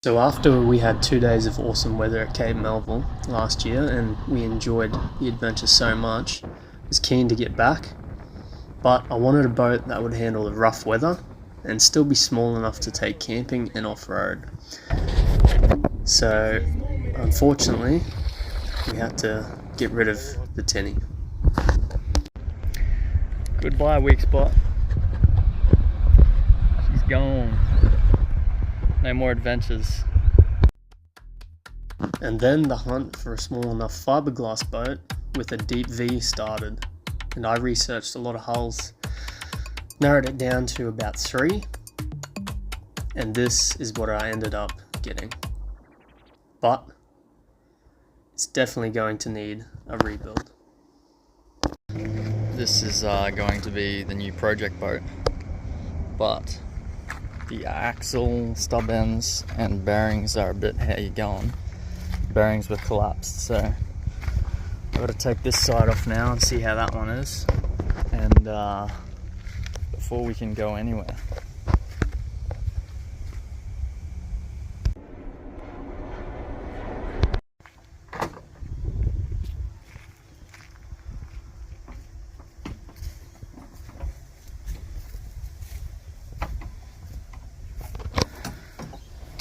So after we had 2 days of awesome weather at Cape Melville last year and we enjoyed the adventure so much, I was keen to get back, but I wanted a boat that would handle the rough weather and still be small enough to take camping and off-road. So unfortunately we had to get rid of the tinny. Goodbye, weak spot. She's gone. No more adventures. And then the hunt for a small enough fiberglass boat with a deep V started, and I researched a lot of hulls, narrowed it down to about 3, and this is what I ended up getting. But it's definitely going to need a rebuild. This is going to be the new project boat, but the axle, stub ends and bearings are a bit, how you going? Bearings were collapsed, so I've got to take this side off now and see how that one is, and before we can go anywhere.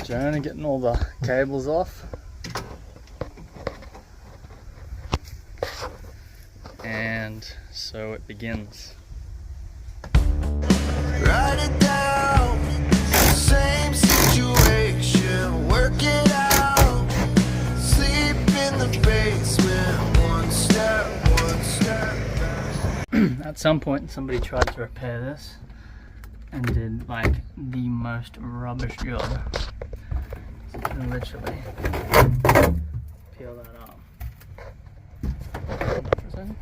Jonah getting all the cables off, and so it begins. Write it down, same situation, work it out, sleep in the basement, one step back. At some point somebody tried to repair this and did like the most rubbish job. Literally peel that up. Hold on for a second.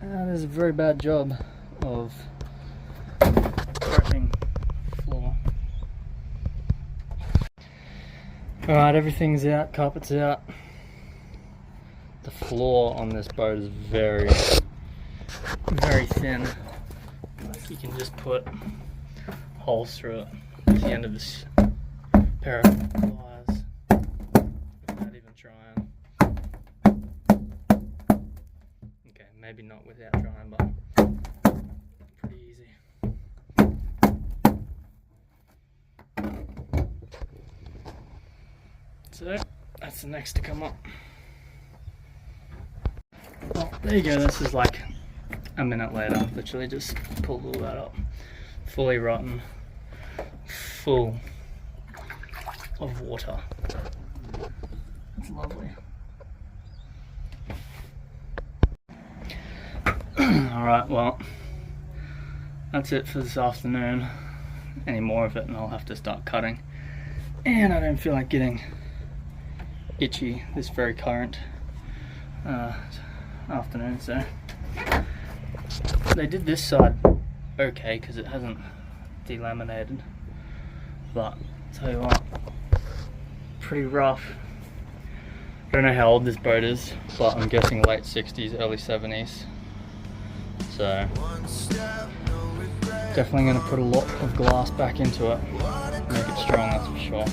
That is a very bad job of prepping the floor. Alright, everything's out, carpet's out. The floor on this boat is very thin. Like you can just put holes through it at the end of this pair of pliers without even trying. Okay, maybe not without trying, but pretty easy. So that's the next to come up. Well, there you go. This is like a minute later. Literally just pulled all that up. Fully rotten. Full of water. It's lovely. Alright, well, that's it for this afternoon. Any more of it and I'll have to start cutting. And I don't feel like getting itchy this very current afternoon, so they did this side okay because it hasn't delaminated, but I'll tell you what, pretty rough. I don't know how old this boat is, but I'm guessing late 60s, early 70s, so definitely going to put a lot of glass back into it, make it strong, that's for sure.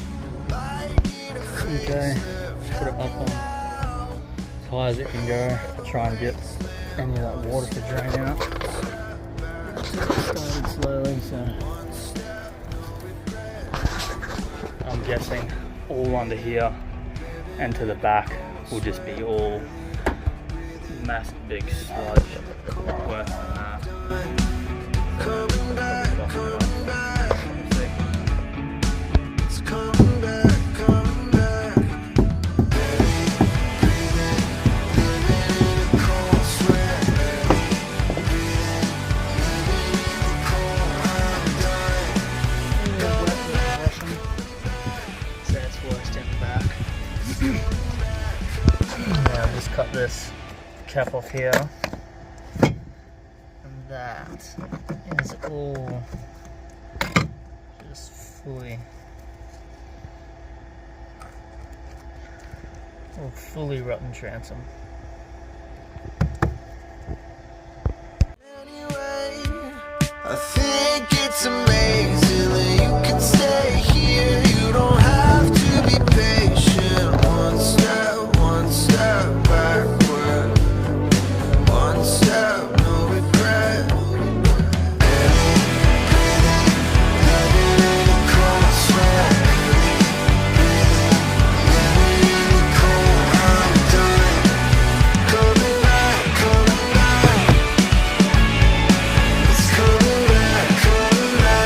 Okay, put it up on as high as it can go, try and get any of that water to drain out. Started slowly, so I'm guessing all under here and to the back will just be all massive big sludge, worse than that. Coming back, coming back. It's coming back, coming back. Living in a cold sweat. So it's worse in the back. Now just cut this cap off here. And that is all just fully or fully rotten transom. Anyway, I think it's amazing that you can stay here. You don't have to be patient. One step backward. One step, no regret. Headed in a cold sweat. I'm done. Coming back, coming back. It's coming back, coming back.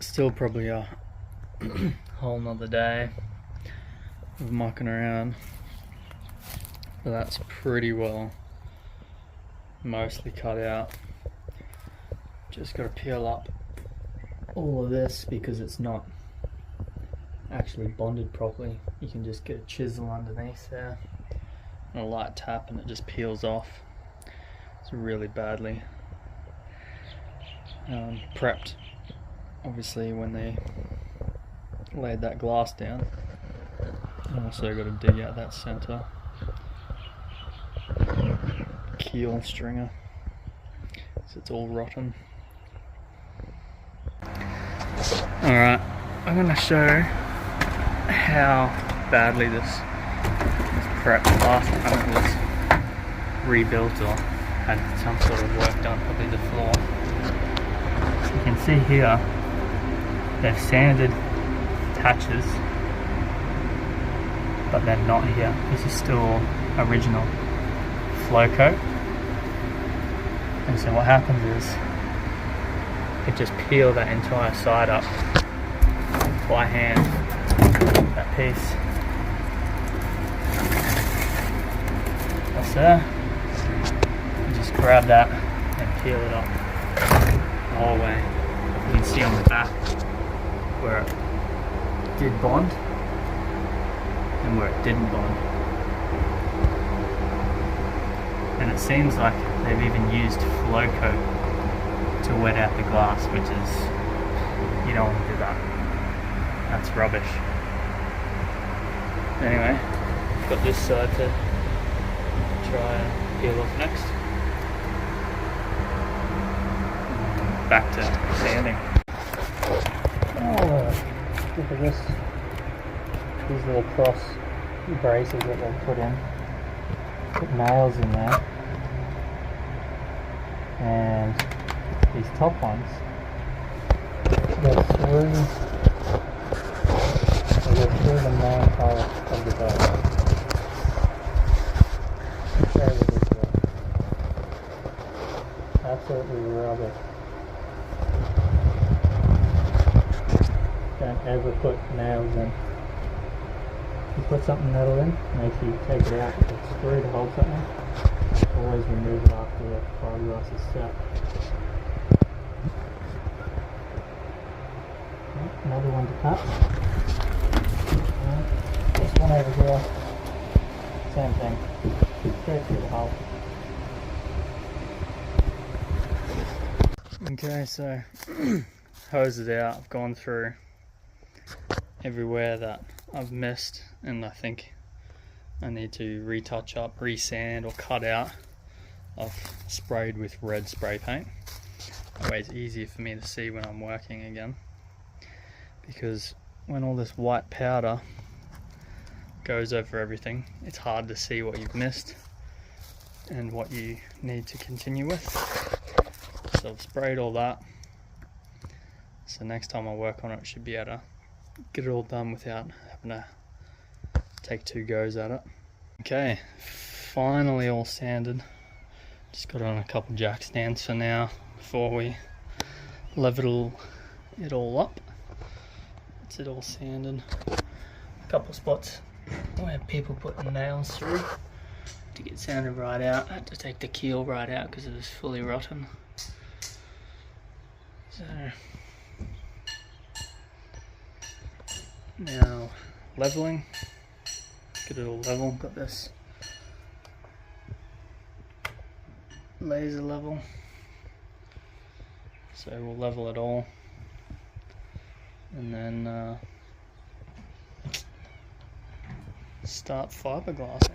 Still probably a whole nother day of mucking around, but that's pretty well mostly cut out. Just got to peel up all of this because it's not actually bonded properly. You can just get a chisel underneath there and a light tap and it just peels off. It's really badly prepped, obviously, when they laid that glass down. Also got to dig out that center keel stringer, so it's all rotten. Alright, I'm going to show how badly this prepped last time it was rebuilt or had some sort of work done, probably the floor. You can see here they've sanded patches, but they're not here. This is still original flow coat, and so what happens is it just peeled that entire side up by hand, that piece. That's there. You just grab that and peel it up the whole way. You can see on the back where it did bond and where it didn't bond. And it seems like they've even used flow coat to wet out the glass, which is, you don't want to do that. That's rubbish. Anyway, got this side to try and peel off next. Back to sanding. Oh, look at this. These little cross braces that they've put in. Put nails in there. And these top ones, they're through the main hull of the boat. Very ridiculous. Absolutely rubbish. Don't ever put nails in. If you put something metal in, make sure you take it out with a screw to hold something. Always remove it after the fiberglass is set. Another one to cut. This one over here, same thing. Straight through the hole. Okay, so hose it out. I've gone through everywhere that I've missed, and I think I need to retouch up, resand, or cut out. I've sprayed with red spray paint. That way it's easier for me to see when I'm working again, because when all this white powder goes over everything, it's hard to see what you've missed and what you need to continue with. So I've sprayed all that, so next time I work on it, I should be able to get it all done without having to take 2 goes at it. Okay, finally all sanded. Just got on a couple jack stands for now before we level it all up. It's it all sanded. A couple of spots where people putting nails through to get sanded right out. I had to take the keel right out because it was fully rotten. So now leveling, get it all level. Got this laser level, so we'll level it all, and then start fiberglassing.